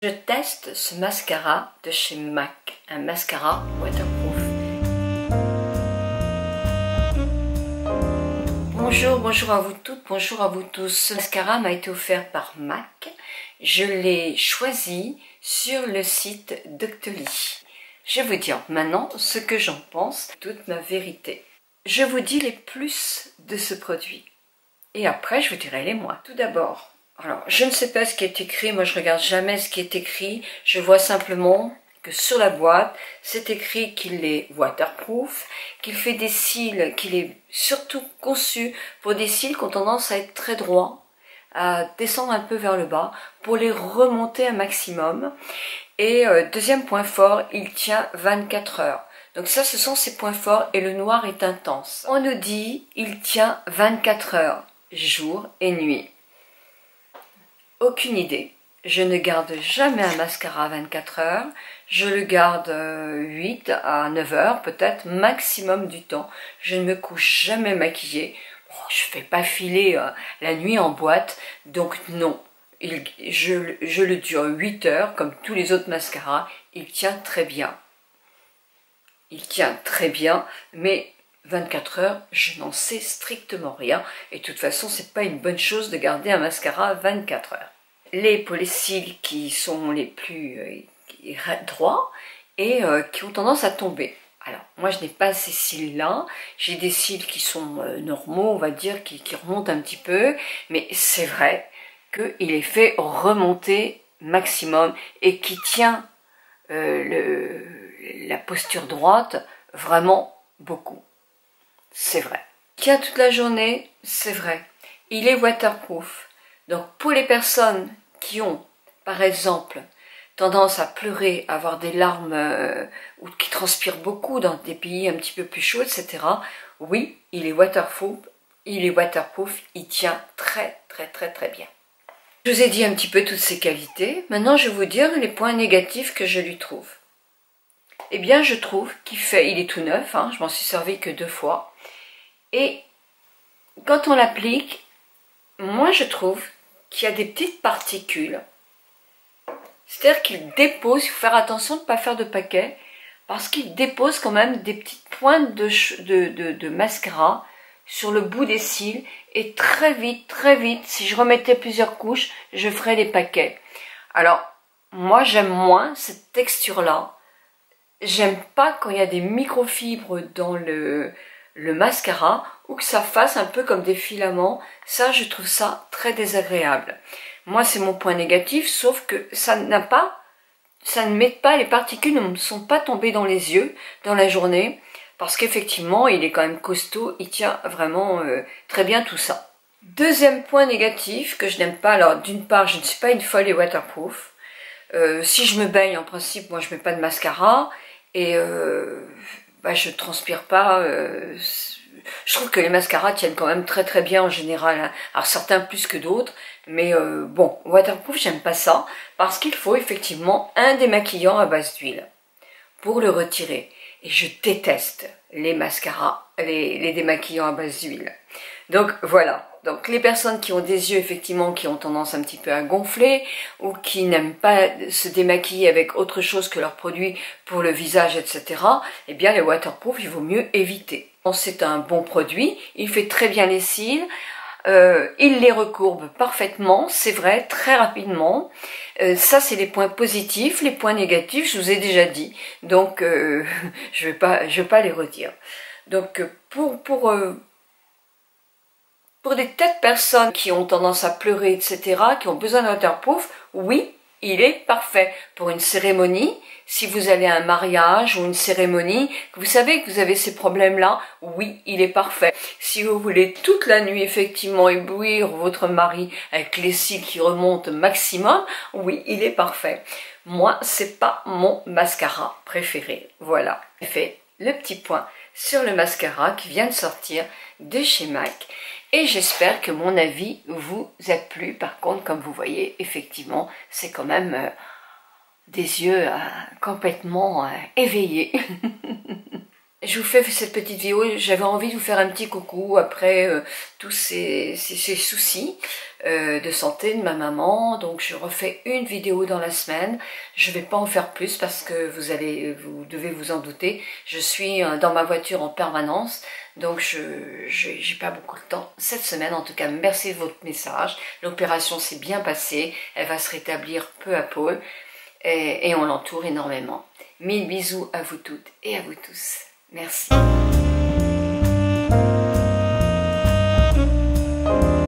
Je teste ce mascara de chez MAC, un mascara waterproof. Bonjour à vous toutes, bonjour à vous tous. Ce mascara m'a été offert par MAC. Je l'ai choisi sur le site Doctoly. Je vais vous dire maintenant ce que j'en pense, toute ma vérité. Je vous dis les plus de ce produit. Et après, je vous dirai les moins. Tout d'abord, alors, je ne sais pas ce qui est écrit, moi je regarde jamais ce qui est écrit, je vois simplement que sur la boîte, c'est écrit qu'il est waterproof, qu'il fait des cils, qu'il est surtout conçu pour des cils qui ont tendance à être très droits, à descendre un peu vers le bas, pour les remonter un maximum. Et deuxième point fort, il tient 24 heures. Donc ça, ce sont ses points forts et le noir est intense. On nous dit, il tient 24 heures, jour et nuit. Aucune idée. Je ne garde jamais un mascara à 24 heures. Je le garde 8 à 9 heures, peut-être maximum du temps. Je ne me couche jamais maquillée. Bon, je ne fais pas filer la nuit en boîte, donc non. Je le dure 8 heures, comme tous les autres mascaras. Il tient très bien. Il tient très bien, mais 24 heures, je n'en sais strictement rien. Et de toute façon, c'est pas une bonne chose de garder un mascara 24 heures. Pour les cils qui sont les plus droits et qui ont tendance à tomber. Alors, moi, je n'ai pas ces cils-là. J'ai des cils qui sont normaux, on va dire, qui remontent un petit peu. Mais c'est vrai qu'il est fait remonter maximum et qui tient la posture droite vraiment beaucoup. C'est vrai. Il tient toute la journée, c'est vrai. Il est waterproof. Donc pour les personnes qui ont, par exemple, tendance à pleurer, à avoir des larmes ou qui transpirent beaucoup dans des pays un petit peu plus chauds, etc. Oui, il est waterproof, il tient très bien. Je vous ai dit un petit peu toutes ses qualités. Maintenant, je vais vous dire les points négatifs que je lui trouve. Eh bien, je trouve il est tout neuf, hein, je m'en suis servi que 2 fois. Et quand on l'applique, moi je trouve qu'il y a des petites particules. C'est-à-dire qu'il dépose, il faut faire attention de ne pas faire de paquet, parce qu'il dépose quand même des petites pointes de mascara sur le bout des cils. Et très vite, si je remettais plusieurs couches, je ferais des paquets. Alors, moi j'aime moins cette texture-là. J'aime pas quand il y a des microfibres dans le mascara ou que ça fasse un peu comme des filaments. Ça, je trouve ça très désagréable. Moi, c'est mon point négatif, sauf que ça ne met pas, les particules ne me sont pas tombées dans les yeux dans la journée, parce qu'effectivement, il est quand même costaud, il tient vraiment très bien tout ça. Deuxième point négatif que je n'aime pas, alors d'une part, je ne suis pas une folle et waterproof. Si je me baigne, en principe, moi je mets pas de mascara et je transpire pas. Je trouve que les mascaras tiennent quand même très bien en général, hein. Alors certains plus que d'autres, mais bon, waterproof, j'aime pas ça, parce qu'il faut effectivement un démaquillant à base d'huile pour le retirer. Et je déteste les mascaras, les démaquillants à base d'huile. Donc voilà. Donc les personnes qui ont des yeux effectivement qui ont tendance un petit peu à gonfler ou qui n'aiment pas se démaquiller avec autre chose que leurs produits pour le visage, etc. Eh bien les waterproof, il vaut mieux éviter. C'est un bon produit, il fait très bien les cils, il les recourbe parfaitement, c'est vrai, très rapidement. Ça c'est les points positifs, les points négatifs, je vous ai déjà dit. Donc je vais pas les redire. Donc pour des tas de personnes qui ont tendance à pleurer, etc., qui ont besoin de waterproof, oui, il est parfait. Pour une cérémonie, si vous allez à un mariage ou une cérémonie, que vous savez que vous avez ces problèmes-là, oui, il est parfait. Si vous voulez toute la nuit, effectivement, éblouir votre mari avec les cils qui remontent maximum, oui, il est parfait. Moi, c'est pas mon mascara préféré. Voilà, j'ai fait le petit point sur le mascara qui vient de sortir de chez MAC. Et j'espère que mon avis vous a plu. Par contre, comme vous voyez, effectivement, c'est quand même des yeux complètement éveillés. je vous fais cette petite vidéo, j'avais envie de vous faire un petit coucou après tous ces soucis de santé de ma maman. Donc je refais une vidéo dans la semaine. Je vais pas en faire plus parce que vous devez vous en douter. Je suis dans ma voiture en permanence, donc j'ai pas beaucoup de temps cette semaine. En tout cas, merci de votre message. L'opération s'est bien passée, elle va se rétablir peu à peu et on l'entoure énormément. Mille bisous à vous toutes et à vous tous. Merci.